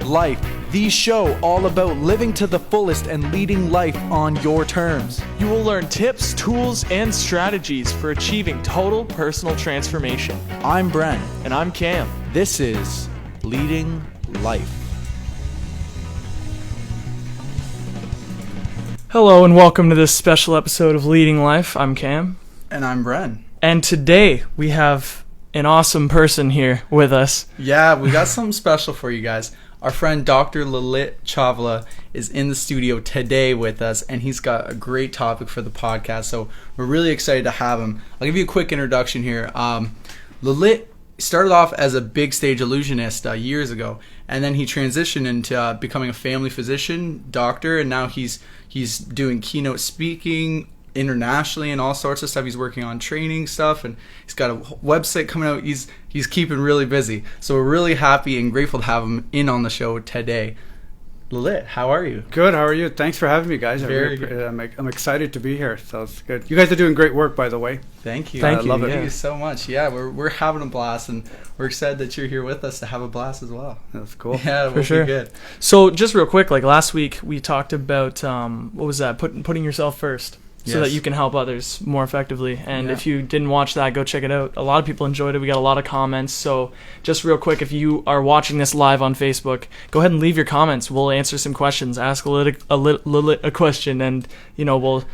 Life, the show all about living to the fullest and leading life on your terms. You will learn tips, tools, and strategies for achieving total personal transformation. I'm Bren. And I'm Cam. This is Leading Life. Hello and welcome to this special episode of Leading Life. I'm Cam. And I'm Bren. And today we have an awesome person here with us. Yeah, we got something special for you guys. Our friend Dr. Lalit Chawla is in the studio today with us, and he's got a great topic for the podcast, so we're really excited to have him. I'll give you a quick introduction here. Lalit started off as a big stage illusionist years ago, and then he transitioned into becoming a family physician, doctor, and now he's doing keynote speaking internationally and all sorts of stuff. He's working on training stuff, and he's got a website coming out. He's keeping really busy, so we're really happy and grateful to have him in on the show today. Lalit, how are you? Good. How are you? Thanks for having me, guys. Very good. I'm excited to be here, so it's good. You guys are doing great work, by the way. Thank you. Thank you. Love it. Yeah. Thank you so much. Yeah, we're having a blast, and we're excited that you're here with us to have a blast as well. That's cool. Yeah, For sure. Be good. So just real quick, like last week we talked about what was that? Putting yourself first. So that you can help others more effectively. And if you didn't watch that, go check it out. A lot of people enjoyed it. We got a lot of comments. So just real quick, if you are watching this live on Facebook, go ahead and leave your comments. We'll answer some questions. Ask Lalit a question, and we'll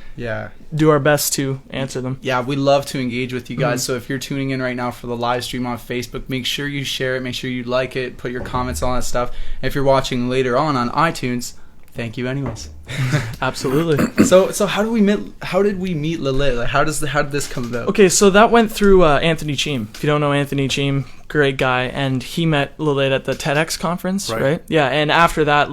do our best to answer them. Yeah, we love to engage with you guys. So if you're tuning in right now for the live stream on Facebook, make sure you share it. Make sure you like it. Put your comments, all that stuff. And if you're watching later on iTunes, thank you anyways. Absolutely. So how did we meet Lalit? Like how did this come about? Okay, so that went through Anthony Cheam. If you don't know Anthony Cheam, great guy, and he met Lalit at the TEDx conference, right? Yeah, and after that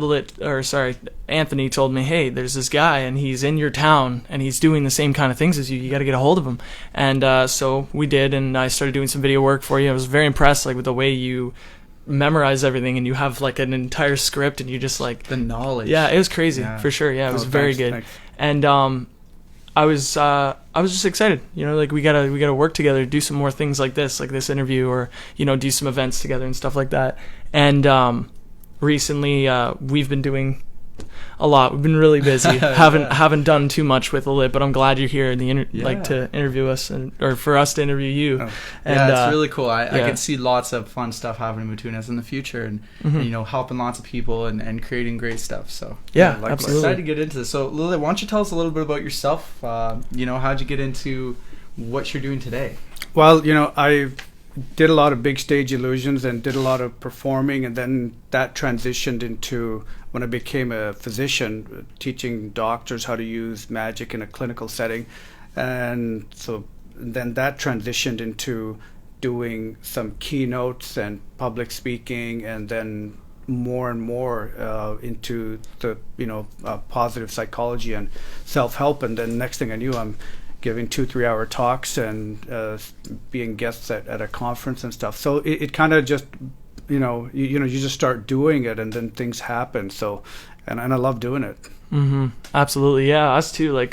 Anthony told me, "Hey, there's this guy and he's in your town and he's doing the same kind of things as you. You got to get a hold of him." And so we did, and I started doing some video work for you. I was very impressed with the way you memorize everything, and you have an entire script, and you just the knowledge. Yeah, it was crazy for sure. Yeah, it was very good. Thanks. And I was just excited. We gotta work together, do some more things like this interview, or do some events together and stuff like that. And recently we've been doing a lot. We've been really busy. haven't done too much with Lalit, but I'm glad you're here to interview us, or for us to interview you. And, it's really cool. I can see lots of fun stuff happening between us in the future, and helping lots of people and creating great stuff. So absolutely. I'm excited to get into this. So Lalit, why don't you tell us a little bit about yourself? How'd you get into what you're doing today? Well, I did a lot of big stage illusions and did a lot of performing, and then that transitioned into when I became a physician, teaching doctors how to use magic in a clinical setting. And so then that transitioned into doing some keynotes and public speaking, and then more and more into the positive psychology and self-help. And then next thing I knew, I'm giving 2-3 hour talks and being guests at a conference and stuff. So it kind of just you just start doing it, and then things happen. So and I love doing it. Absolutely. Yeah, us too.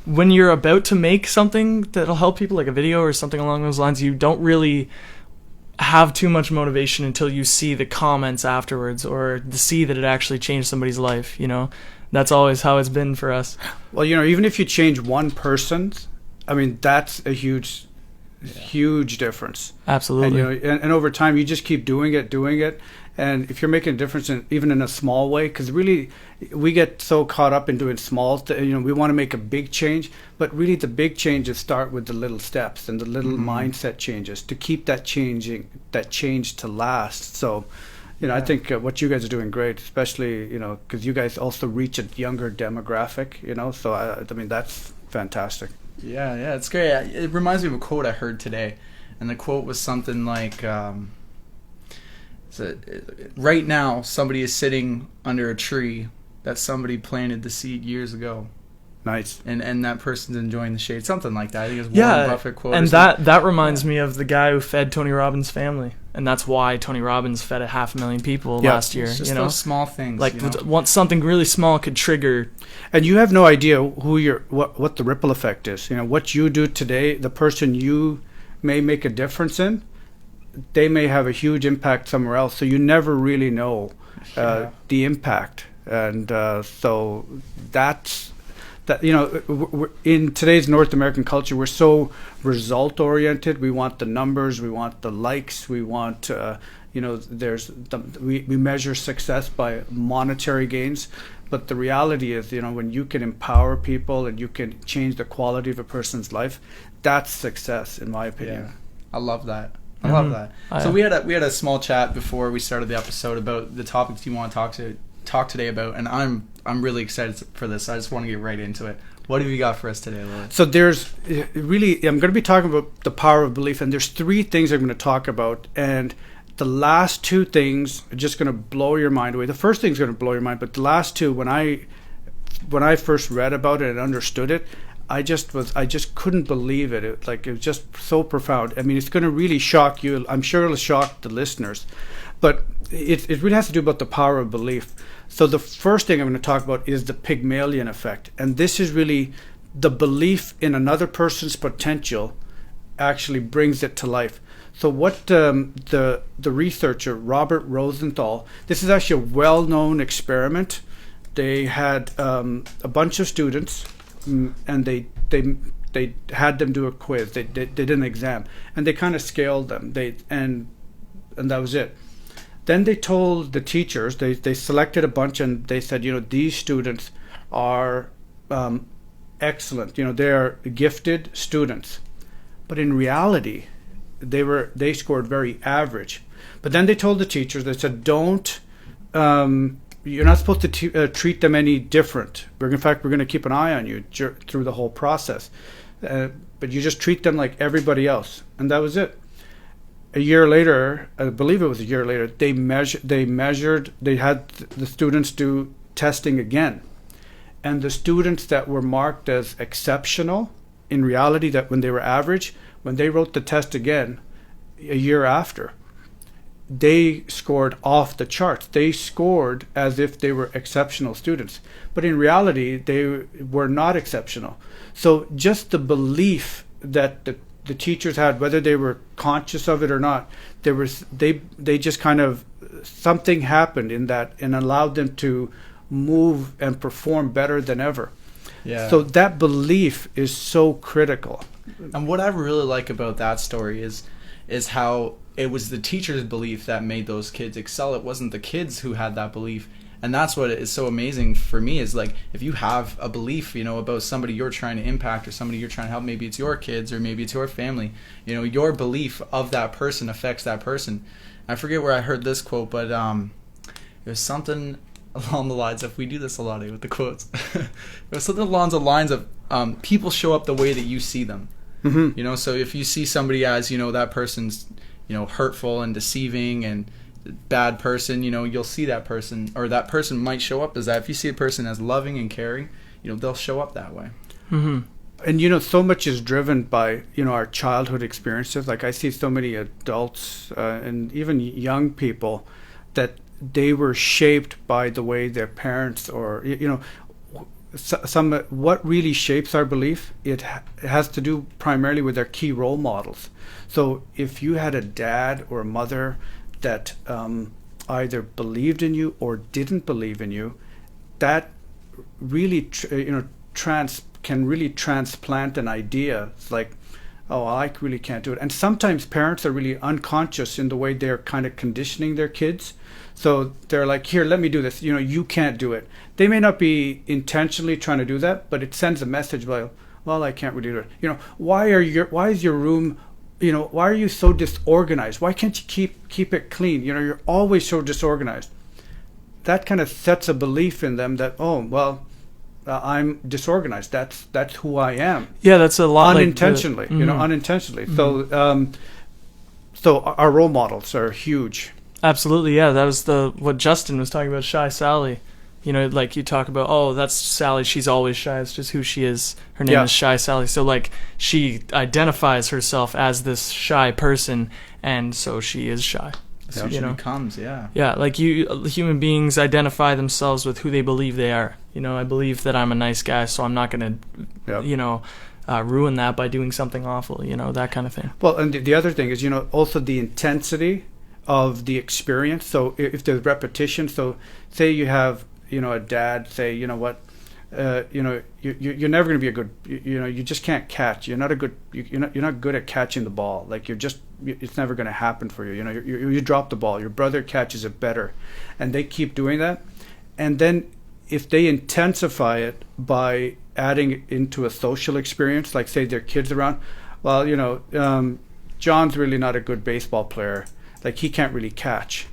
When you're about to make something that'll help people, like a video or something along those lines, you don't really have too much motivation until you see the comments afterwards, or to see that it actually changed somebody's life. That's always how it's been for us. Well, even if you change one person's, that's a huge difference. Absolutely. And over time, you just keep doing it. And if you're making a difference, even in a small way, because really we get so caught up in doing small, we want to make a big change, but really the big changes start with the little steps and the little mindset changes to keep that change to last. So, I think what you guys are doing great, especially, because you guys also reach a younger demographic, so that's fantastic. Yeah, it's great. It reminds me of a quote I heard today, and the quote was something like, right now somebody is sitting under a tree that somebody planted the seed years ago. Nice. And that person's enjoying the shade. Something like that. I think it's Warren Buffett quote. And that reminds me of the guy who fed Tony Robbins' family. And that's why Tony Robbins fed 500,000 people last year. It's just those small things. Once something really small could trigger. And you have no idea what the ripple effect is. What you do today, the person you may make a difference in, they may have a huge impact somewhere else. So you never really know the impact. And so that's that. We're, in today's North American culture, we're so result oriented. We want the numbers, we want the likes, we want we measure success by monetary gains. But the reality is, when you can empower people and you can change the quality of a person's life, that's success, in my opinion. Yeah. I love that. I love that. So we had a small chat before we started the episode about the topics you want to talk today about, and I'm really excited for this. I just want to get right into it. What have you got for us today, Lalit? So there's really, I'm going to be talking about the power of belief, and there's 3 things I'm going to talk about, and the last 2 things are just going to blow your mind away. The first thing is going to blow your mind, but the last 2, when I first read about it and understood it, I just couldn't believe it. It was just so profound. I mean, it's going to really shock you. I'm sure it'll shock the listeners, but it really has to do about the power of belief. So the first thing I'm going to talk about is the Pygmalion Effect, and this is really the belief in another person's potential actually brings it to life. So what the researcher Robert Rosenthal, this is actually a well-known experiment. They had a bunch of students, and they had them do a quiz. They did an exam, and they kind of scaled them. And that was it. Then they told the teachers, they selected a bunch, and they said, these students are excellent. They are gifted students. But in reality, they scored very average. But then they told the teachers, they said, you're not supposed to treat them any different. In fact, we're going to keep an eye on you through the whole process. But you just treat them like everybody else. And that was it. A year later, I believe it was a year later, they had the students do testing again. And the students that were marked as exceptional, in reality, that when they were average, when they wrote the test again a year after, they scored off the charts. They scored as if they were exceptional students. But in reality, they were not exceptional. So just the belief that the teachers had, whether they were conscious of it or not, they just kind of, something happened in that and allowed them to move and perform better than ever. Yeah. So that belief is so critical. And what I really like about that story is how it was the teacher's belief that made those kids excel. It wasn't the kids who had that belief. And that's what is so amazing for me, is like, if you have a belief, about somebody you're trying to impact or somebody you're trying to help, maybe it's your kids or maybe it's your family, your belief of that person affects that person. I forget where I heard this quote, but it was something along the lines of, we do this a lot with the quotes. It was something along the lines of, people show up the way that you see them. Mm-hmm. So if you see somebody as, that person's, hurtful and deceiving and bad person, you'll see that person, or that person might show up as that. If you see a person as loving and caring, they'll show up that way. Mm-hmm. And so much is driven by our childhood experiences. Like, I see so many adults and even young people that they were shaped by the way their parents, or what really shapes our belief, it has to do primarily with their key role models. So if you had a dad or a mother that either believed in you or didn't believe in you, that really can really transplant an idea. It's like, oh, I really can't do it. And sometimes parents are really unconscious in the way they're kind of conditioning their kids. So they're like, here, let me do this. You can't do it. They may not be intentionally trying to do that, but it sends a message like, well, I can't really do it. Why is your room, why are you so disorganized? Why can't you keep it clean? You're always so disorganized. That kind of sets a belief in them that, oh, well, I'm disorganized. That's who I am. Yeah, that's a lot unintentionally. Like unintentionally. Mm-hmm. So our role models are huge. Absolutely, yeah. That was what Justin was talking about, Shy Sally. Like you talk about, oh, that's Sally, she's always shy. It's just who she is. Her name is Shy Sally. So, like, she identifies herself as this shy person, and so she is shy. So she becomes, yeah. Yeah, like human beings identify themselves with who they believe they are. I believe that I'm a nice guy, so I'm not going to, ruin that by doing something awful, that kind of thing. Well, and the other thing is, also the intensity of the experience. So if there's repetition, so say you have, a dad say, you know what, you're never going to be a good, you just can't catch. You're not good at catching the ball. Like it's never going to happen for you. You drop the ball. Your brother catches it better, and they keep doing that. And then if they intensify it by adding into a social experience, like say their kids around, well, John's really not a good baseball player. Like he can't really catch.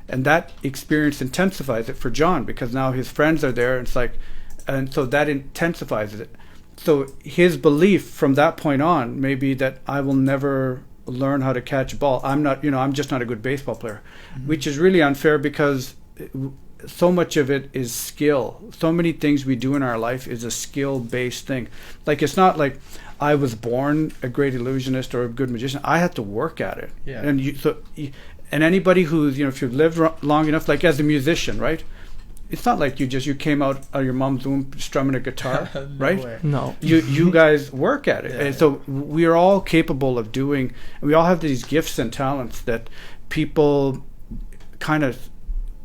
And that experience intensifies it for John because now his friends are there. And it's like, and so that intensifies it. So his belief from that point on may be that I will never learn how to catch a ball. I'm just not a good baseball player, which is really unfair because so much of it is skill. So many things we do in our life is a skill-based thing. Like it's not like I was born a great illusionist or a good magician. I had to work at it. Yeah. And anybody who's, if you've lived long enough, like as a musician, right? It's not like you came out of your mom's womb strumming a guitar, No right? way. No. You guys work at it. Yeah. And so we are all capable of doing, and we all have these gifts and talents that people kind of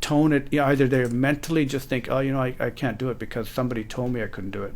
tone it. Either they mentally just think, oh, I can't do it because somebody told me I couldn't do it.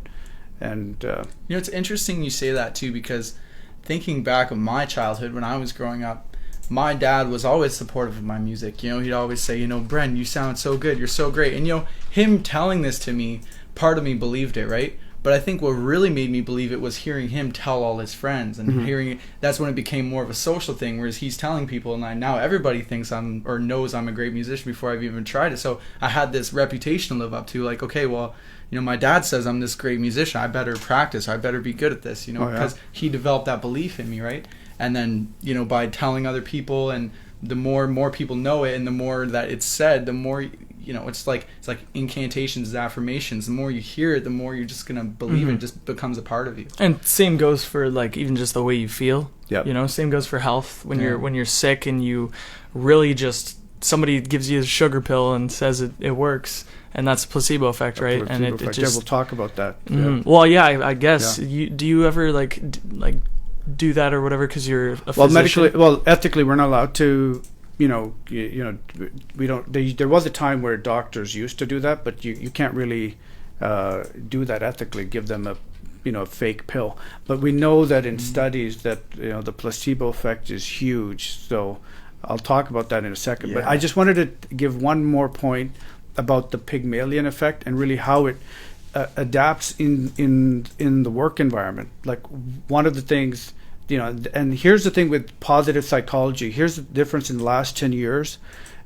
And it's interesting you say that too, because thinking back of my childhood when I was growing up, my dad was always supportive of my music. He'd always say, Bren, you sound so good, you're so great. And him telling this to me, part of me believed it, right? But I think what really made me believe it was hearing him tell all his friends and hearing it. That's when it became more of a social thing, whereas he's telling people, and now everybody thinks knows I'm a great musician before I've even tried it. So I had this reputation to live up to, like, okay, well, my dad says I'm this great musician, I better practice, I better be good at this, because he developed that belief in me, right? And then, by telling other people, and the more people know it, and the more that it's said, the more, it's like incantations, affirmations. The more you hear it, the more you're just gonna believe it. It just becomes a part of you. And same goes for like even just the way you feel. Yep. Same goes for health. When you're sick and you really just somebody gives you a sugar pill and says it works, and that's placebo effect, right? And it just we'll talk about that. Yeah. Well, yeah, I guess. Yeah. Do you ever like do that or whatever because you're a physician? Ethically we're not allowed to, we don't, there was a time where doctors used to do that, but you can't really do that ethically, give them a fake pill. But we know that in studies that the placebo effect is huge, so I'll talk about that in a second. Yeah. But I just wanted to give one more point about the Pygmalion effect and really how it adapts in the work environment. Like one of the things, and here's the thing with positive psychology. Here's the difference in the last 10 years.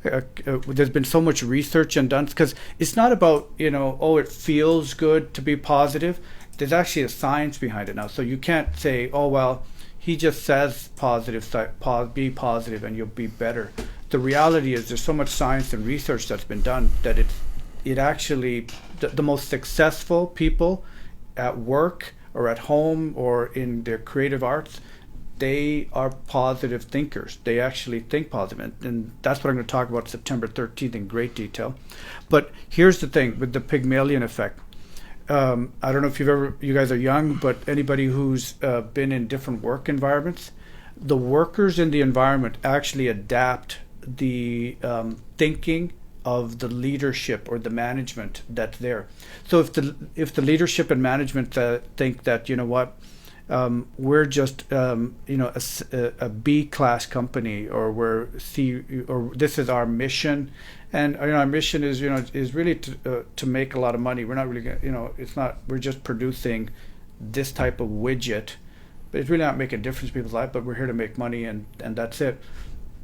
There's been so much research and done, because it's not about, it feels good to be positive. There's actually a science behind it now. So you can't say, oh, well, he just says be positive and you'll be better. The reality is there's so much science and research that's been done that it actually, the most successful people at work or at home or in their creative arts, they are positive thinkers. They actually think positive. And that's what I'm going to talk about September 13th in great detail. But here's the thing with the Pygmalion effect. I don't know if you guys are young, but anybody who's been in different work environments, the workers in the environment actually adapt the thinking of the leadership or the management that's there. So if the leadership and management think that, we're just a B class company, or we're or this is our mission, and our mission is is really to make a lot of money. We're not really it's not, we're just producing this type of widget, but it's really not making a difference in people's life, but we're here to make money, and that's it.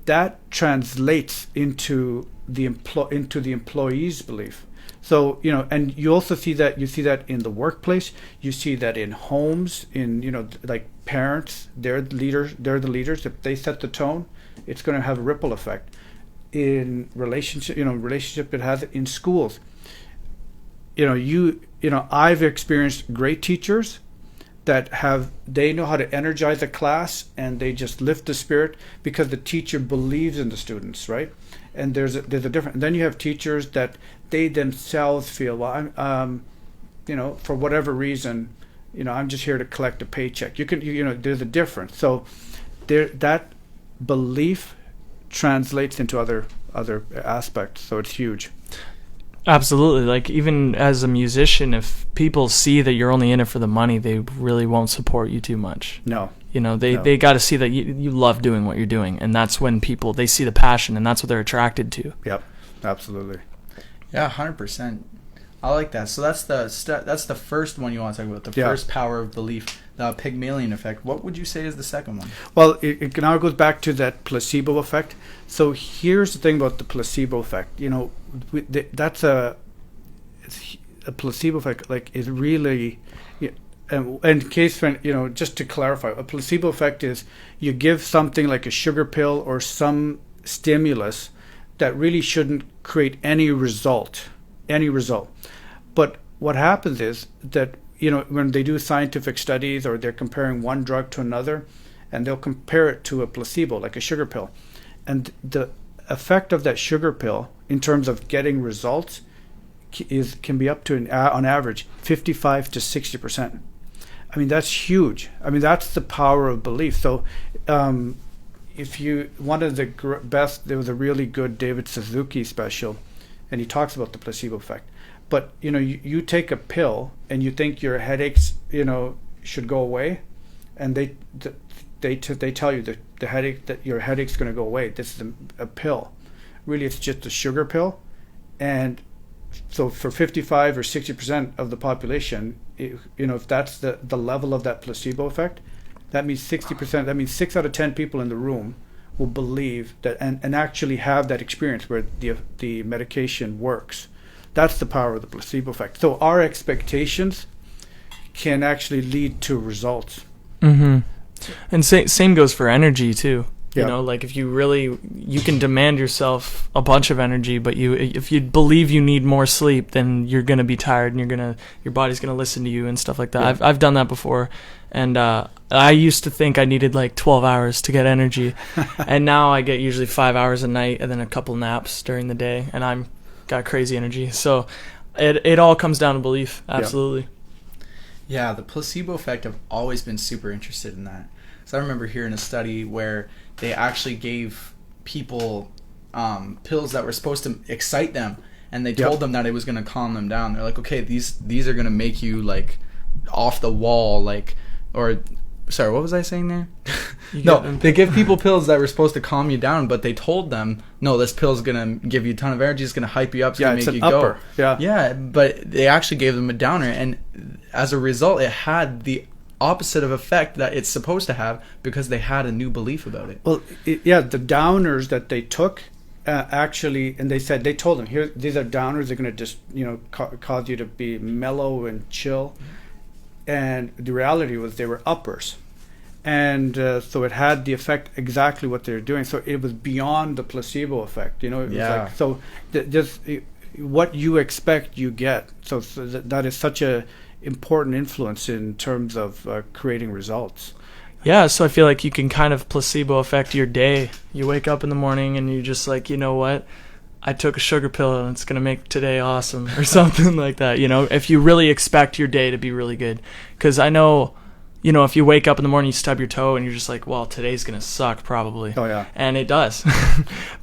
That translates into the employee's belief. So and you also see that in the workplace. You see that in homes, in like parents. They're the leaders. If they set the tone, it's going to have a ripple effect. In relationship, it has it in schools. I've experienced great teachers that they know how to energize a class, and they just lift the spirit because the teacher believes in the students, right? And there's a different. And then you have teachers that they themselves feel, well, I'm, for whatever reason, I'm just here to collect a paycheck. There's a difference. So that belief translates into other aspects. So it's huge. Absolutely. Like, even as a musician, if people see that you're only in it for the money, they really won't support you too much. No. They got to see that you love doing what you're doing, and that's when they see the passion, and that's what they're attracted to. Yep, absolutely. Yeah, 100%. I like that. So that's the first one you want to talk about, the first power of belief, the Pygmalion Effect. What would you say is the second one? Well, it now goes back to that placebo effect. So here's the thing about the placebo effect. That's a placebo effect. Like, is really. And in case, just to clarify, a placebo effect is you give something like a sugar pill or some stimulus that really shouldn't create any result. But what happens is that, when they do scientific studies or they're comparing one drug to another, and they'll compare it to a placebo, like a sugar pill. And the effect of that sugar pill in terms of getting results can be up to, on average, 55 to 60%. I mean, that's huge. I mean, that's the power of belief. So one of the best, there was a really good David Suzuki special, and he talks about the placebo effect. But, you take a pill and you think your headaches, should go away, and they tell you that your headache's going to go away. This is a pill. Really, it's just a sugar pill. And so for 55 or 60% of the population, if that's the level of that placebo effect, that means 60%. That means 6 out of 10 people in the room will believe that and actually have that experience where the medication works. That's the power of the placebo effect. So our expectations can actually lead to results. Mm-hmm. And same goes for energy too. Yeah. Like, if you can demand yourself a bunch of energy, but if you believe you need more sleep, then you're gonna be tired, and your body's gonna listen to you and stuff like that. Yeah. I've done that before, and I used to think I needed like 12 hours to get energy, and now I get usually 5 hours a night and then a couple naps during the day, and I'm got crazy energy. So it all comes down to belief. Absolutely. Yeah, the placebo effect, I've always been super interested in that. So I remember hearing a study where they actually gave people pills that were supposed to excite them, and they told them that it was going to calm them down. They're like, okay, these are going to make you like off the wall, like, or sorry, what was I saying there? They give people pills that were supposed to calm you down, but they told them, no, this pill's going to give you a ton of energy, it's going to hype you up, it's going to make you upper. go. Yeah, but they actually gave them a downer, and as a result, it had the opposite of effect that it's supposed to have, because they had a new belief about it. Well, the downers that they took actually, and they told them, here, these are downers, they're going to just cause you to be mellow and chill. And the reality was they were uppers, and so it had the effect exactly what they were doing. So it was beyond the placebo effect. It was like, so just what you expect, you get. So that is such a important influence in terms of creating results. Yeah, so I feel like you can kind of placebo affect your day. You wake up in the morning and you're just like, you know what? I took a sugar pill and it's going to make today awesome, or something like that, if you really expect your day to be really good. Because I know, if you wake up in the morning, you stub your toe and you're just like, well, today's going to suck probably. Oh, yeah. And it does.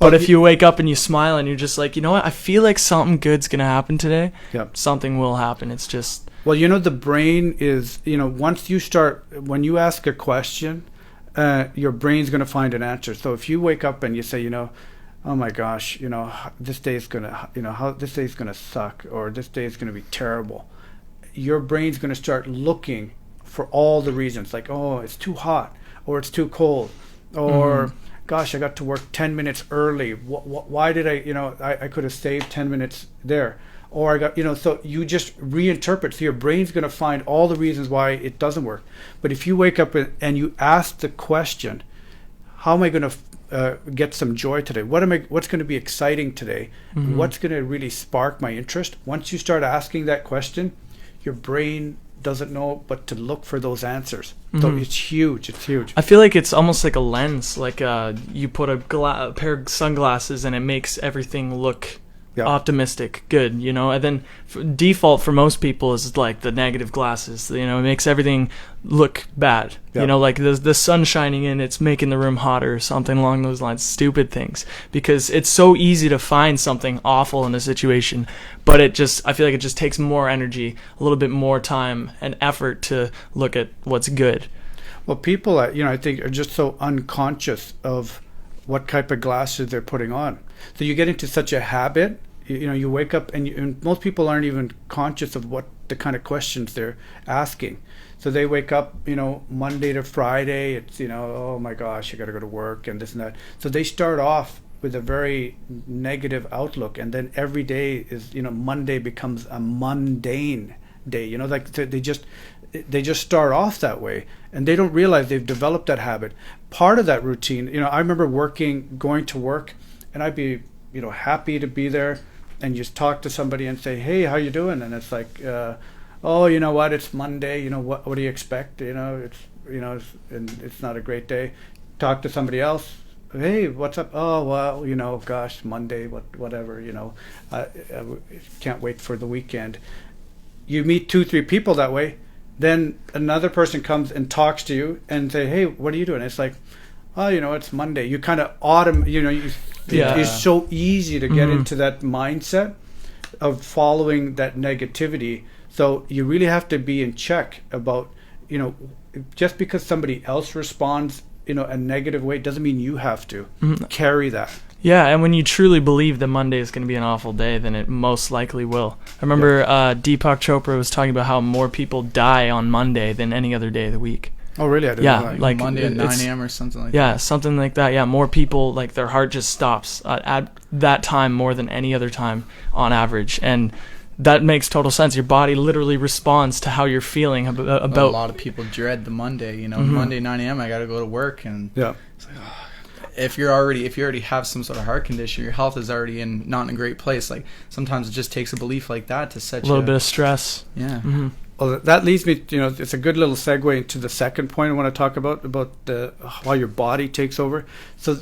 But if you wake up and you smile and you're just like, you know what? I feel like something good's going to happen today. Yep. Something will happen. It's just... Well, the brain is, once you start, when you ask a question, your brain's going to find an answer. So if you wake up and you say, oh my gosh, this day's gonna suck, or this day's gonna be terrible, your brain's gonna start looking for all the reasons, like, oh, it's too hot, or it's too cold, or gosh, I got to work 10 minutes early. Why did I could have saved 10 minutes there. Or I got, so you just reinterpret. So your brain's going to find all the reasons why it doesn't work. But if you wake up and you ask the question, how am I going to get some joy today? What's going to be exciting today? What's going to really spark my interest? Once you start asking that question, your brain doesn't know but to look for those answers. So it's huge. It's huge. I feel like it's almost like a lens. Like you put a pair of sunglasses and it makes everything look optimistic, good, and then default for most people is like the negative glasses. It makes everything look bad. Like the sun shining in, it's making the room hotter or something along those lines. Stupid things, because it's so easy to find something awful in a situation, but I feel like it just takes more energy, a little bit more time and effort to look at what's good. Well, people, I think, are just so unconscious of what type of glasses they're putting on. So you get into such a habit. You wake up and most people aren't even conscious of what the kind of questions they're asking. So they wake up, Monday to Friday. It's, oh my gosh, I got to go to work and this and that. So they start off with a very negative outlook, and then every day is, Monday becomes a mundane day. Like they just start off that way, and they don't realize they've developed that habit. Part of that routine, I remember going to work, and I'd be, happy to be there, and you just talk to somebody and say, hey, how you doing? And it's like, oh, you know what, it's Monday, what do you expect? And it's not a great day. Talk to somebody else, hey, what's up? Oh, well, gosh, Monday, whatever, I can't wait for the weekend. You meet 2-3 people that way, then another person comes and talks to you and say, hey, what are you doing? It's like, oh, it's Monday. You kind of it's so easy to get into that mindset of following that negativity. So you really have to be in check about, just because somebody else responds, a negative way doesn't mean you have to carry that. Yeah, and when you truly believe that Monday is going to be an awful day, then it most likely will. I remember Deepak Chopra was talking about how more people die on Monday than any other day of the week. Oh, really? I didn't know that. Like Monday at 9 a.m. or something like that. Yeah, something like that. Yeah, more people, like their heart just stops at that time more than any other time on average. And that makes total sense. Your body literally responds to how you're feeling about. A lot of people dread the Monday. Monday 9 a.m. I got to go to work, and it's like, oh. If you already have some sort of heart condition, your health is already not in a great place. Like sometimes it just takes a belief like that to set a little bit of stress. Yeah. Mm-hmm. Well, that leads me, it's a good little segue into the second point I want to talk about how your body takes over. So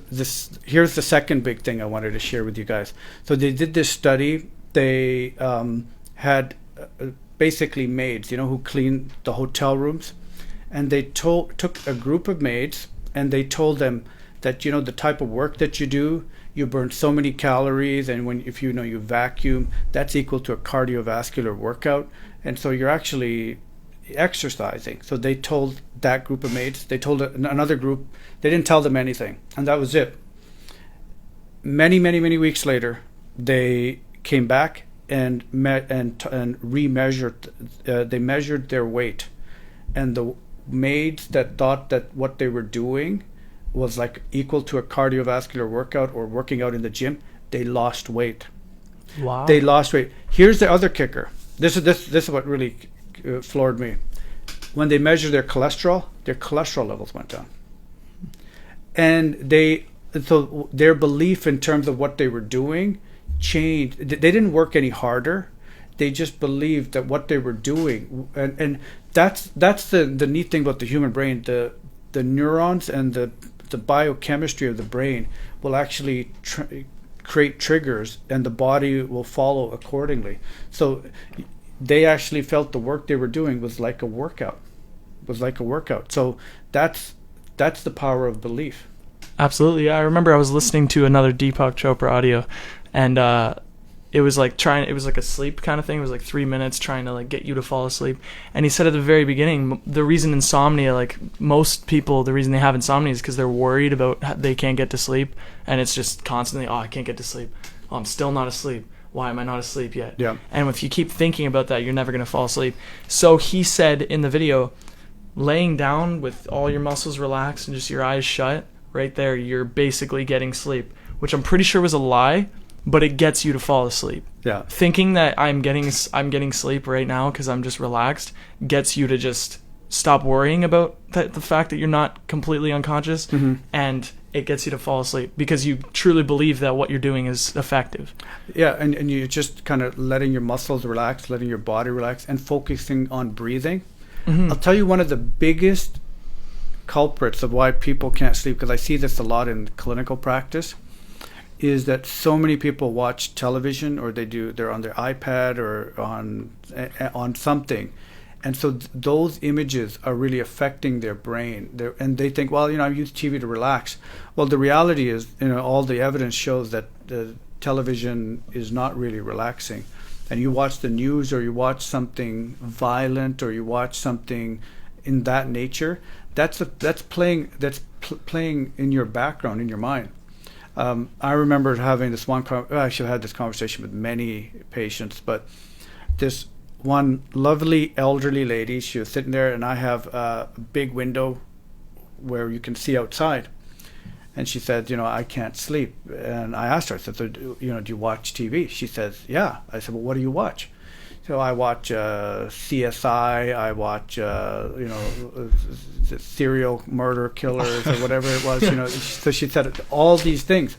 here's the second big thing I wanted to share with you guys. So they did this study. They had basically maids, who clean the hotel rooms, and they took a group of maids and they told them that the type of work that you do, you burn so many calories, and if you vacuum, that's equal to a cardiovascular workout, and so you're actually exercising. So they told that group of maids. They told another group. They didn't tell them anything, and that was it. Many weeks later, they came back and remeasured. They measured their weight, and the maids that thought that what they were doing was like equal to a cardiovascular workout or working out in the gym, they lost weight. Wow. They lost weight. Here's the other kicker. This is what really floored me. When they measured their cholesterol levels went down. And so their belief in terms of what they were doing changed. They didn't work any harder. They just believed that what they were doing, and that's the neat thing about the human brain. The neurons and the biochemistry of the brain will actually create triggers, and the body will follow accordingly. So they actually felt the work they were doing was like a workout. So that's the power of belief. Absolutely. Yeah, I remember I was listening to another Deepak Chopra audio, and it was like a sleep kind of thing. It was like 3 minutes trying to like get you to fall asleep. And he said at the very beginning, the reason insomnia, like most people, the reason they have insomnia is because they're worried about they can't get to sleep. And it's just constantly, I can't get to sleep. Oh, I'm still not asleep. Why am I not asleep yet? Yeah. And if you keep thinking about that, you're never going to fall asleep. So he said in the video, laying down with all your muscles relaxed and just your eyes shut, right there, you're basically getting sleep, which I'm pretty sure was a lie. But it gets you to fall asleep. Yeah. Thinking that I'm getting sleep right now because I'm just relaxed gets you to just stop worrying about the fact that you're not completely unconscious, and it gets you to fall asleep because you truly believe that what you're doing is effective. Yeah, and you're just kind of letting your muscles relax, letting your body relax, and focusing on breathing. Mm-hmm. I'll tell you one of the biggest culprits of why people can't sleep, because I see this a lot in clinical practice, is that so many people watch television, or they're on their iPad or on something, and so those images are really affecting their brain. And they think, well, I use TV to relax. Well, the reality is, all the evidence shows that the television is not really relaxing. And you watch the news, or you watch something violent, or you watch something in that nature, that's playing in your background, in your mind. I remember having this actually I had this conversation with many patients, but this one lovely elderly lady, she was sitting there, and I have a big window where you can see outside. And she said, I can't sleep. And I asked her, I said, do you watch TV? She says, yeah. I said, well, what do you watch? So I watch CSI, I watch, serial murder killers or whatever it was, So she said all these things.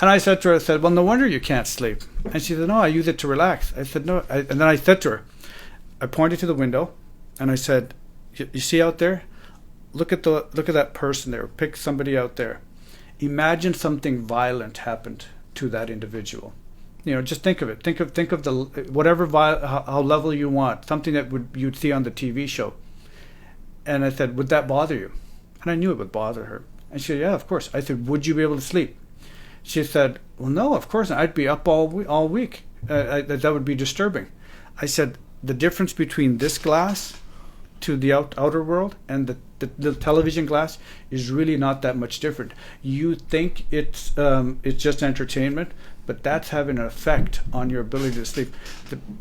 And I said to her, well, no wonder you can't sleep. And she said, no, I use it to relax. I said, no. And then I said to her, I pointed to the window, and I said, you see out there? Look at that person there. Pick somebody out there. Imagine something violent happened to that individual. Just think of it. Think of the whatever how level you want, something that you'd see on the TV show. And I said, would that bother you? And I knew it would bother her. And she said, yeah, of course. I said, would you be able to sleep? She said, well, no, of course not. I'd be up all week. That would be disturbing. I said, the difference between this glass to the outer world and the television glass is really not that much different. You think it's just entertainment, but that's having an effect on your ability to sleep.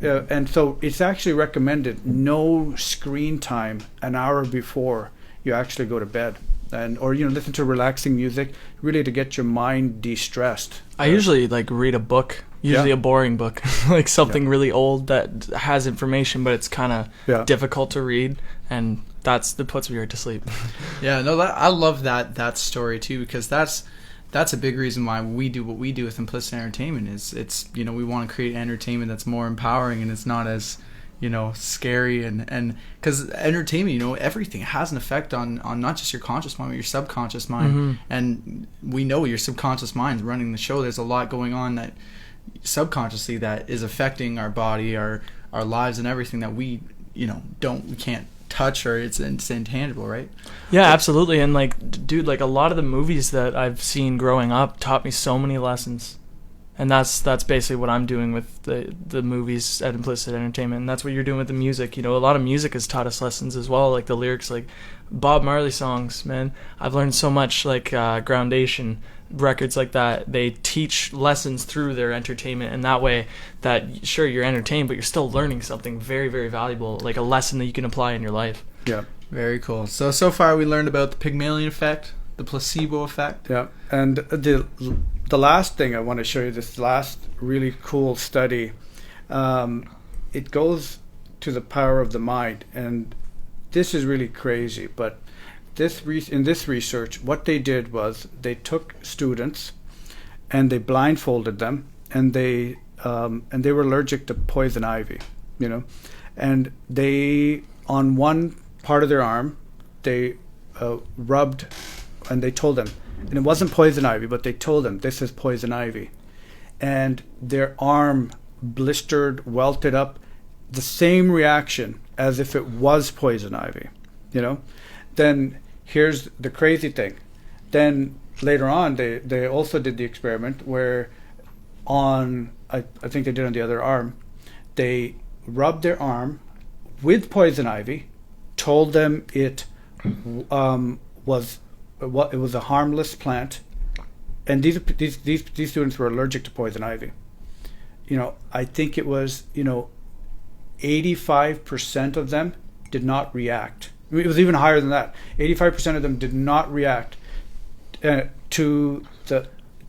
And so it's actually recommended no screen time an hour before you actually go to bed. Or listen to relaxing music, really to get your mind de-stressed. I usually read a book, usually a boring book, like something really old that has information, but it's kind of difficult to read, and that puts me right to sleep. Yeah, no, I love that story too, because that's a big reason why we do what we do with Implicit Entertainment. It's we want to create entertainment that's more empowering, and it's not as scary, and because entertainment, everything has an effect on not just your conscious mind, but your subconscious mind. Mm-hmm. And we know your subconscious mind's running the show. There's a lot going on that subconsciously that is affecting our body, our lives, and everything that we can't touch, or it's intangible, right? Yeah, absolutely. And dude, a lot of the movies that I've seen growing up taught me so many lessons. And that's basically what I'm doing with the movies at Implicit Entertainment, and that's what you're doing with the music. A lot of music has taught us lessons as well, like the lyrics, like Bob Marley songs, man. I've learned so much, Groundation, records like that. They teach lessons through their entertainment, and that way that, sure, you're entertained, but you're still learning something very, very valuable, like a lesson that you can apply in your life. Yeah. Very cool. So far we learned about the Pygmalion Effect, the Placebo Effect. Yeah, and the last thing I want to show you, this last really cool study, it goes to the power of the mind, and this is really crazy. But in this research, what they did was they took students and they blindfolded them, and they were allergic to poison ivy, and they, on one part of their arm, they rubbed, and they told them. And it wasn't poison ivy, but they told them, this is poison ivy. And their arm blistered, welted up, the same reaction as if it was poison ivy, Then here's the crazy thing. Then later on, they also did the experiment where I think they did on the other arm, they rubbed their arm with poison ivy, told them it was a harmless plant, and these students were allergic to poison ivy. I think it was 85% of them did not react. It was even higher than that. 85% of them did not react to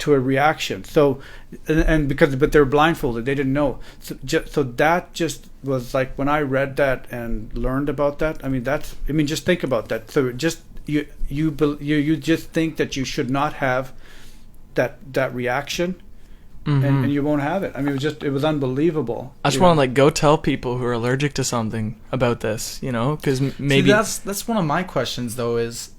a reaction. So, but they were blindfolded, they didn't know. So that just was like, when I read that and learned about that. Just think about that. So just. You just think that you should not have that reaction, mm-hmm. and you won't have it. It was unbelievable. I just want to go tell people who are allergic to something about this, because maybe. See, that's one of my questions though, is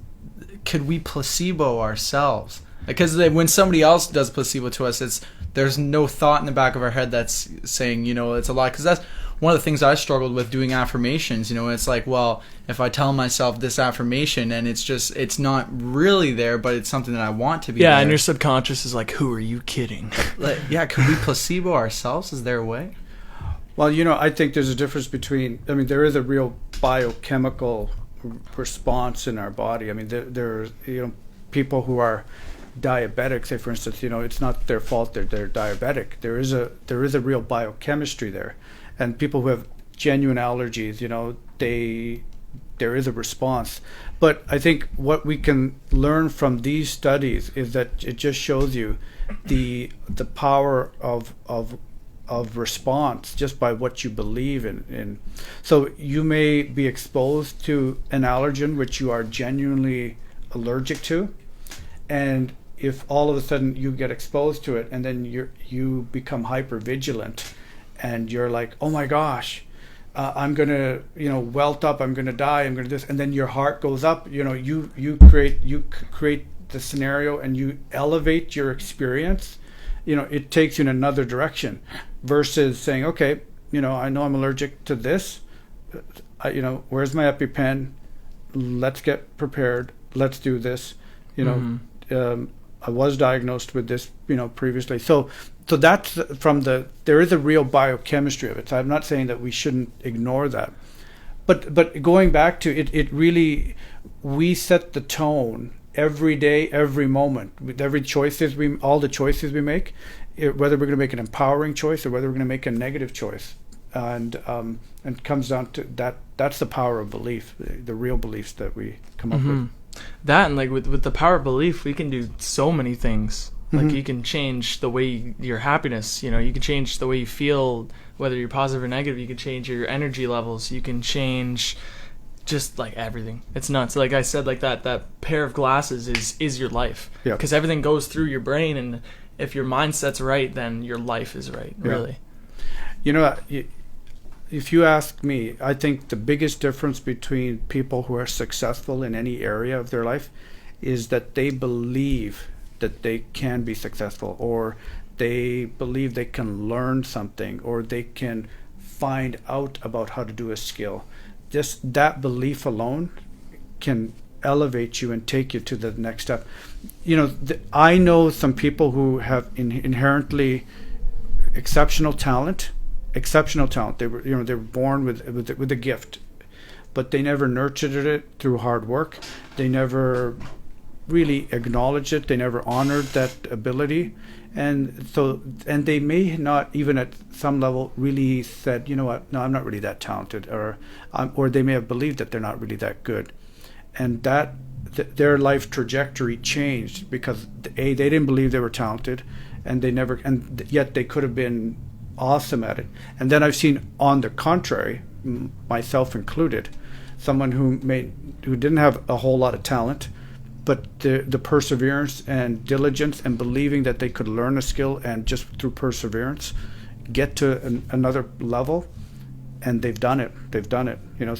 could we placebo ourselves? Because when somebody else does placebo to us, there's no thought in the back of our head that's saying, it's a lie. Because that's one of the things I struggled with doing affirmations. It's like, well, if I tell myself this affirmation and it's not really there, but it's something that I want to be there. And your subconscious is like, who are you kidding? Could we placebo ourselves? Is there a way? Well, I think there's a difference between, there is a real biochemical response in our body. There's people who are diabetic, say for instance, it's not their fault they're diabetic. There is a real biochemistry there. And people who have genuine allergies, there is a response. But I think what we can learn from these studies is that it just shows you the power of response just by what you believe in. So you may be exposed to an allergen which you are genuinely allergic to, and if all of a sudden you get exposed to it and then you become hypervigilant and you're like, oh my gosh, I'm gonna welt up, I'm gonna die, I'm gonna this, and then your heart goes up, you create the scenario and you elevate your experience. It takes you in another direction versus saying, okay, I know I'm allergic to this, where's my EpiPen, let's get prepared, let's do this. I was diagnosed with this, previously. So that's there is a real biochemistry of it. So I'm not saying that we shouldn't ignore that. But going back to it, it really, we set the tone every day, every moment, with all the choices we make, whether we're going to make an empowering choice or whether we're going to make a negative choice. And it comes down to that. That's the power of belief, the real beliefs that we come up with. That, and with the power of belief, we can do so many things. Like you can change the way your happiness, you can change the way you feel, whether you're positive or negative. You can change your energy levels. You can change just like everything. It's nuts. Like I said, like that pair of glasses is your life. Yeah. Because everything goes through your brain, and if your mindset's right, then your life is right. Really. If you ask me, I think the biggest difference between people who are successful in any area of their life is that they believe that they can be successful, or they believe they can learn something, or they can find out about how to do a skill. Just that belief alone can elevate you and take you to the next step. I know some people who have inherently exceptional talent. They were born with a gift, but they never nurtured it through hard work. They never really acknowledged it. They never honored that ability, and they may not even at some level really said, you know what, no, I'm not really that talented, or they may have believed that they're not really that good, and that their life trajectory changed because they didn't believe they were talented, and yet they could have been awesome at it. And then I've seen, on the contrary, myself included, someone who didn't have a whole lot of talent, but the perseverance and diligence and believing that they could learn a skill and just through perseverance get to another level, and they've done it.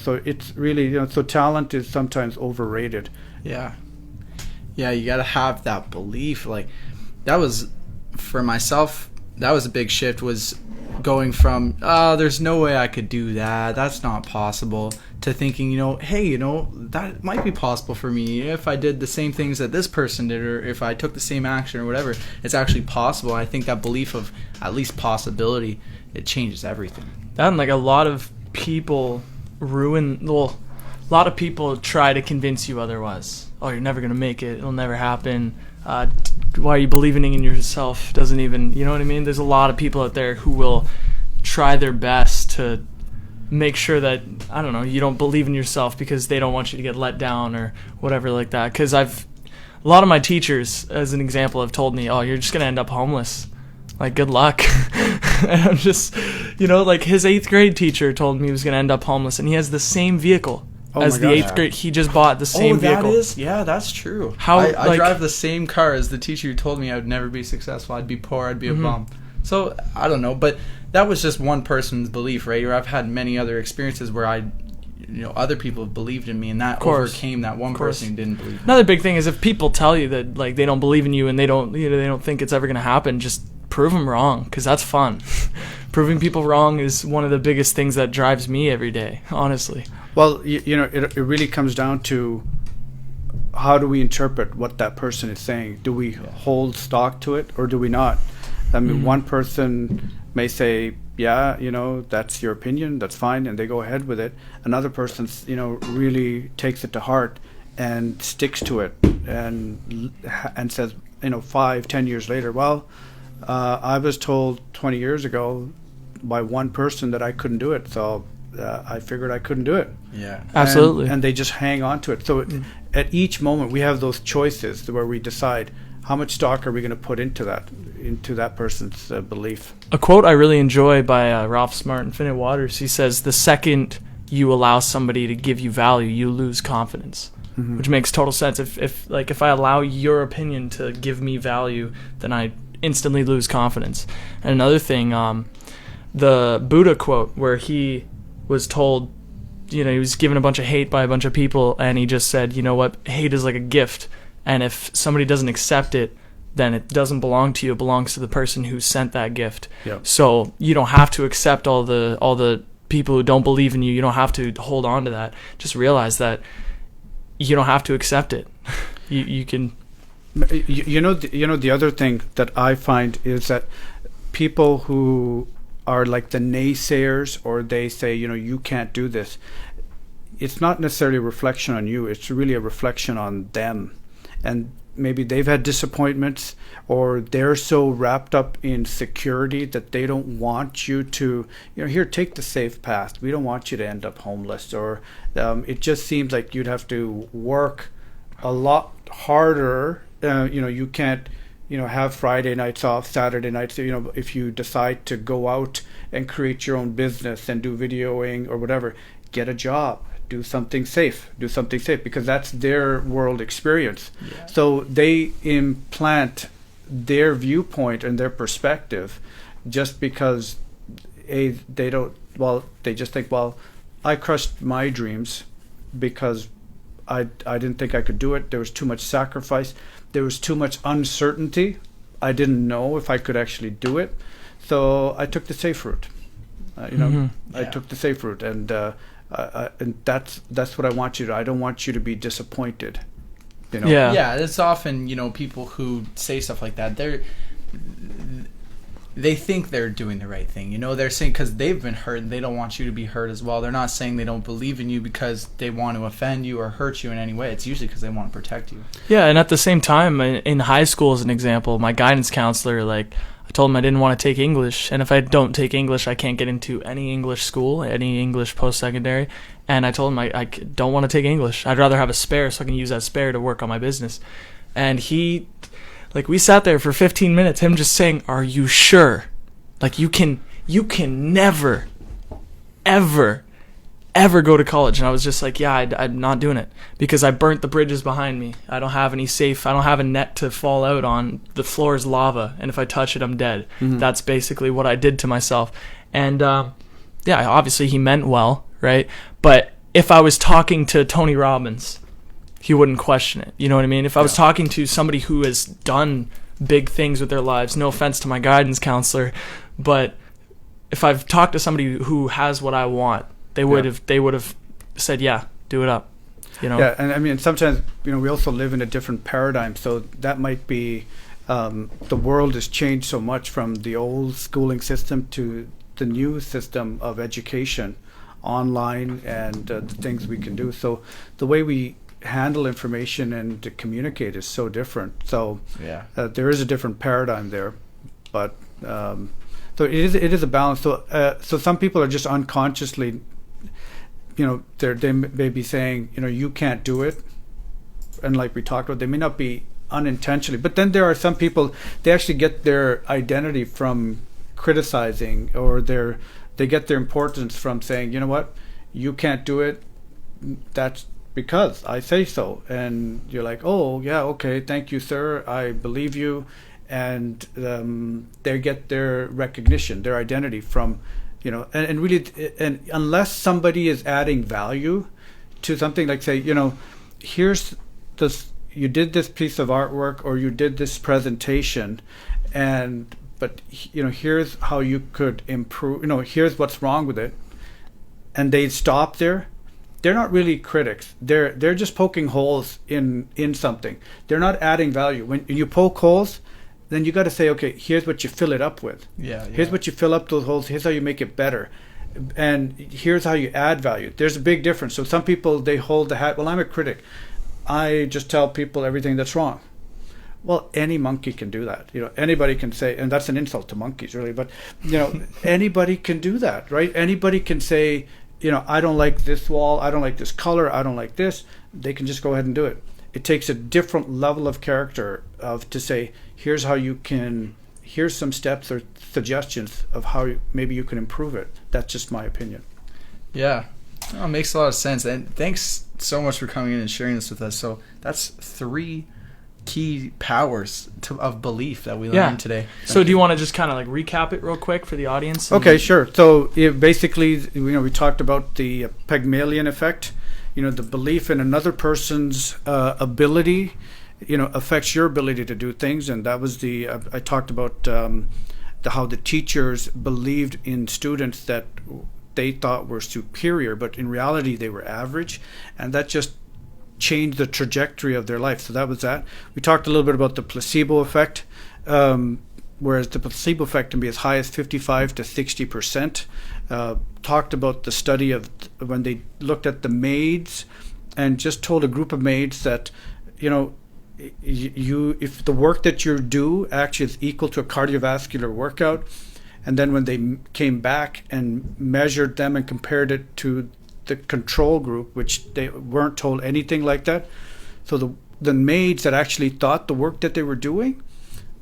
So it's really, so talent is sometimes overrated. Yeah, you gotta have that belief. Like, that was, for myself, that was a big shift, was going from, there's no way I could do that, that's not possible, to thinking, hey, that might be possible for me if I did the same things that this person did, or if I took the same action or whatever. It's actually possible. I think that belief of at least possibility, it changes everything. That, and like a lot of people a lot of people try to convince you otherwise. Oh, you're never going to make it, it'll never happen. Why are you believing in yourself? Doesn't even, you know what I mean? There's a lot of people out there who will try their best to make sure that, I don't know, you don't believe in yourself because they don't want you to get let down or whatever like that. Because a lot of my teachers, as an example, have told me, oh, you're just going to end up homeless. Like, good luck. And I'm just, like his 8th grade teacher told me he was going to end up homeless, and he has the same vehicle. As the 8th grade, he just bought the same vehicle. Yeah, that's true. I drive the same car as the teacher who told me I would never be successful. I'd be poor. I'd be a bum. So I don't know, but that was just one person's belief, right? Or I've had many other experiences where I other people have believed in me, and that overcame that one person who didn't believe in me. Another big thing is if people tell you that like they don't believe in you and they don't think it's ever going to happen, just prove them wrong, because that's fun. Proving people wrong is one of the biggest things that drives me every day, honestly. Well, it really comes down to how do we interpret what that person is saying? Do we hold stock to it, or do we not? I mean, one person may say, yeah, that's your opinion, that's fine, and they go ahead with it. Another person, really takes it to heart and sticks to it and says, 5-10 years later, well, I was told 20 years ago by one person that I couldn't do it, so I figured I couldn't do it. Yeah, absolutely. And they just hang on to it. So at each moment, we have those choices where we decide how much stock are we going to put into that person's belief. A quote I really enjoy by Ralph Smart, Infinite Waters, he says, the second you allow somebody to give you value, you lose confidence. Mm-hmm. Which makes total sense. If I allow your opinion to give me value, then I instantly lose confidence. And another thing, the Buddha quote where he was told, he was given a bunch of hate by a bunch of people, and he just said, you know what, hate is like a gift, and if somebody doesn't accept it, then it doesn't belong to you, it belongs to the person who sent that gift. Yep. So you don't have to accept all the people who don't believe in you. You don't have to hold on to that. Just realize that you don't have to accept it. You can. The other thing that I find is that people who are like the naysayers, or they say, you can't do this, it's not necessarily a reflection on you, it's really a reflection on them. And maybe they've had disappointments, or they're so wrapped up in security that they don't want you to, here, take the safe path. We don't want you to end up homeless. Or it just seems like you'd have to work a lot harder. You can't, have Friday nights off, Saturday nights. If you decide to go out and create your own business and do videoing or whatever, get a job. Do something safe, because that's their world experience. Yeah. So they implant their viewpoint and their perspective just because they just think, well, I crushed my dreams because I didn't think I could do it. There was too much sacrifice. There was too much uncertainty. I didn't know if I could actually do it. So I took the safe route. I took the safe route, and that's what I want you to. I don't want you to be disappointed. Yeah, it's often people who say stuff like that. They think they're doing the right thing. They're saying because they've been hurt and they don't want you to be hurt as well. They're not saying they don't believe in you because they want to offend you or hurt you in any way. It's usually because they want to protect you. Yeah, and at the same time, in high school, as an example, my guidance counselor, I told him I didn't want to take English, and if I don't take English, I can't get into any English school, any English post-secondary. And I told him I don't want to take English. I'd rather have a spare so I can use that spare to work on my business. And he, we sat there for 15 minutes, him just saying, "Are you sure? You can never, ever go to college." And I was just like, yeah, I'm not doing it, because I burnt the bridges behind me. I don't have a net to fall out on. The floor is lava, and if I touch it, I'm dead. Mm-hmm. That's basically what I did to myself. And obviously he meant well, right? But if I was talking to Tony Robbins, he wouldn't question it. You know what I mean? If I was talking to somebody who has done big things with their lives, no offense to my guidance counselor, but if I've talked to somebody who has what I want, they would have said, yeah, do it up. Yeah, and I mean, sometimes we also live in a different paradigm, so that might be the world has changed so much from the old schooling system to the new system of education, online, and the things we can do. So the way we handle information and to communicate is so different. So there is a different paradigm there, but so it is a balance. So some people are just unconsciously, they may be saying, you can't do it, and like we talked about, they may not be unintentionally, but then there are some people, they actually get their identity from criticizing, or they get their importance from saying, you know what, you can't do it, that's because I say so. And you're like, oh yeah, okay, thank you, sir, I believe you. And they get their recognition, their identity from and really, and unless somebody is adding value to something, like say, here's this, you did this piece of artwork or you did this presentation, but here's how you could improve, here's what's wrong with it, and they stop there. They're not really critics. They're just poking holes in something. They're not adding value. When you poke holes, then you got to say, okay, here's what you fill it up with. Here's what you fill up those holes. Here's how you make it better. And here's how you add value. There's a big difference. So some people, they hold the hat. Well, I'm a critic. I just tell people everything that's wrong. Well, any monkey can do that. Anybody can say, and that's an insult to monkeys, really. But anybody can do that, right? Anybody can say, I don't like this wall. I don't like this color. I don't like this. They can just go ahead and do it. It takes a different level of character to say, here's some steps or suggestions of how maybe you can improve it. That's just my opinion. Yeah. It makes a lot of sense. And thanks so much for coming in and sharing this with us. So that's 3 key powers of belief that we learned today. So do you want to just kind of like recap it real quick for the audience? Okay, sure. So basically, we talked about the Pygmalion Effect. The belief in another person's ability, affects your ability to do things. And that was I talked about how the teachers believed in students that they thought were superior, but in reality they were average, and that just changed the trajectory of their life. So that was that. We talked a little bit about the placebo effect, whereas the placebo effect can be as high as 55 to 60%. Talked about the study of when they looked at the maids and just told a group of maids that, if the work that you do actually is equal to a cardiovascular workout, and then when they came back and measured them and compared it to the control group, which they weren't told anything like that. So the maids that actually thought the work that they were doing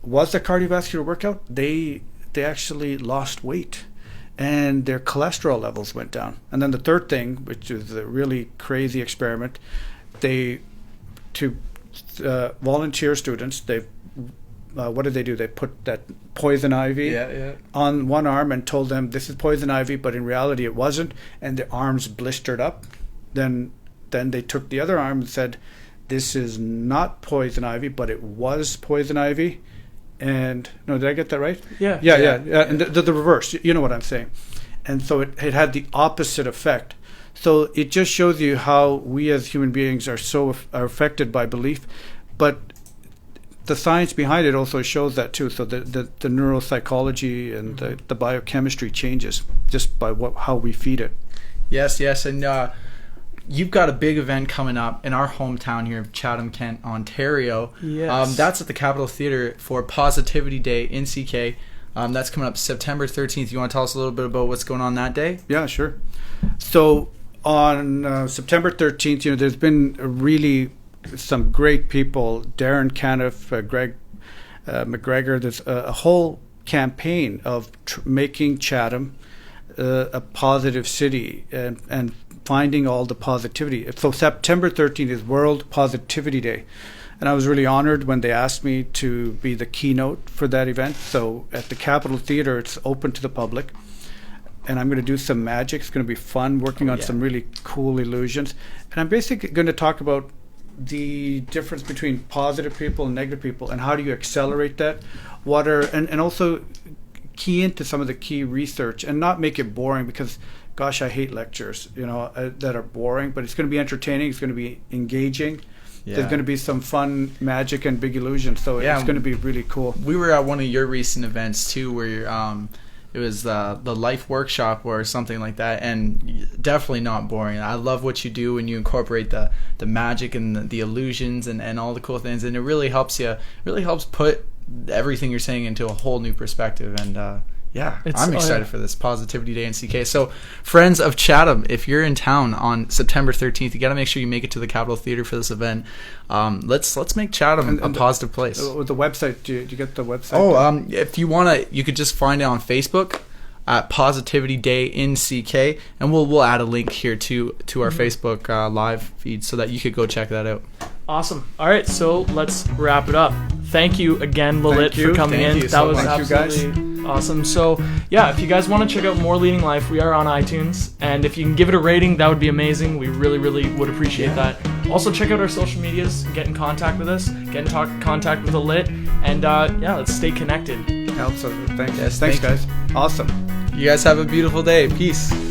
was a cardiovascular workout, they actually lost weight and their cholesterol levels went down. And then the third thing, which is a really crazy experiment, to volunteer students, what did they do? They put that poison ivy on one arm and told them this is poison ivy, but in reality it wasn't, and their arms blistered up. Then they took the other arm and said, this is not poison ivy, but it was poison ivy. And no, did I get that right? Yeah. And the reverse, you know what I'm saying. And so it had the opposite effect. So it just shows you how we as human beings are affected by belief, but the science behind it also shows that too. So the neuropsychology and the biochemistry changes just by how we feed it. Yes, and you've got a big event coming up in our hometown here of Chatham, Kent, Ontario. Yes. That's at the Capitol Theatre for Positivity Day in CK. That's coming up September 13th. You want to tell us a little bit about what's going on that day? Yeah, sure. So on September 13th, there's been really some great people, Darren Caniff, Greg McGregor. There's a whole campaign of making Chatham a positive city and finding all the positivity. So September 13th is World Positivity Day. And I was really honored when they asked me to be the keynote for that event. So at the Capitol Theatre, it's open to the public. And I'm going to do some magic. It's going to be fun, working on some really cool illusions. And I'm basically going to talk about the difference between positive people and negative people, and how do you accelerate that? And also key into some of the key research and not make it boring, because gosh, I hate lectures that are boring, but it's going to be entertaining, it's going to be engaging. There's going to be some fun magic and big illusions, so it's going to be really cool. We were at one of your recent events too, where it was the life workshop or something like that, and definitely not boring. I love what you do when you incorporate the magic and the illusions and all the cool things, and it really helps put everything you're saying into a whole new perspective. And I'm excited for this Positivity Day in CK. So friends of Chatham, if you're in town on September 13th, you got to make sure you make it to the Capitol Theatre for this event. Let's make Chatham a positive place. The website, do you get the website? If you want to, you could just find it on Facebook at Positivity Day in CK, and we'll add a link here to our Facebook live feed so that you could go check that out. Awesome. All right, so let's wrap it up. Thank you again, Lalit, for coming in. That was absolutely Awesome. So, yeah, if you guys want to check out more Leading Life, we are on iTunes. And if you can give it a rating, that would be amazing. We really, really would appreciate that. Also, check out our social medias. Get in contact with us. Get in contact with Lalit. And, yeah, let's stay connected. Absolutely. Thanks. Yes, Thanks, thank guys. Awesome. You guys have a beautiful day. Peace.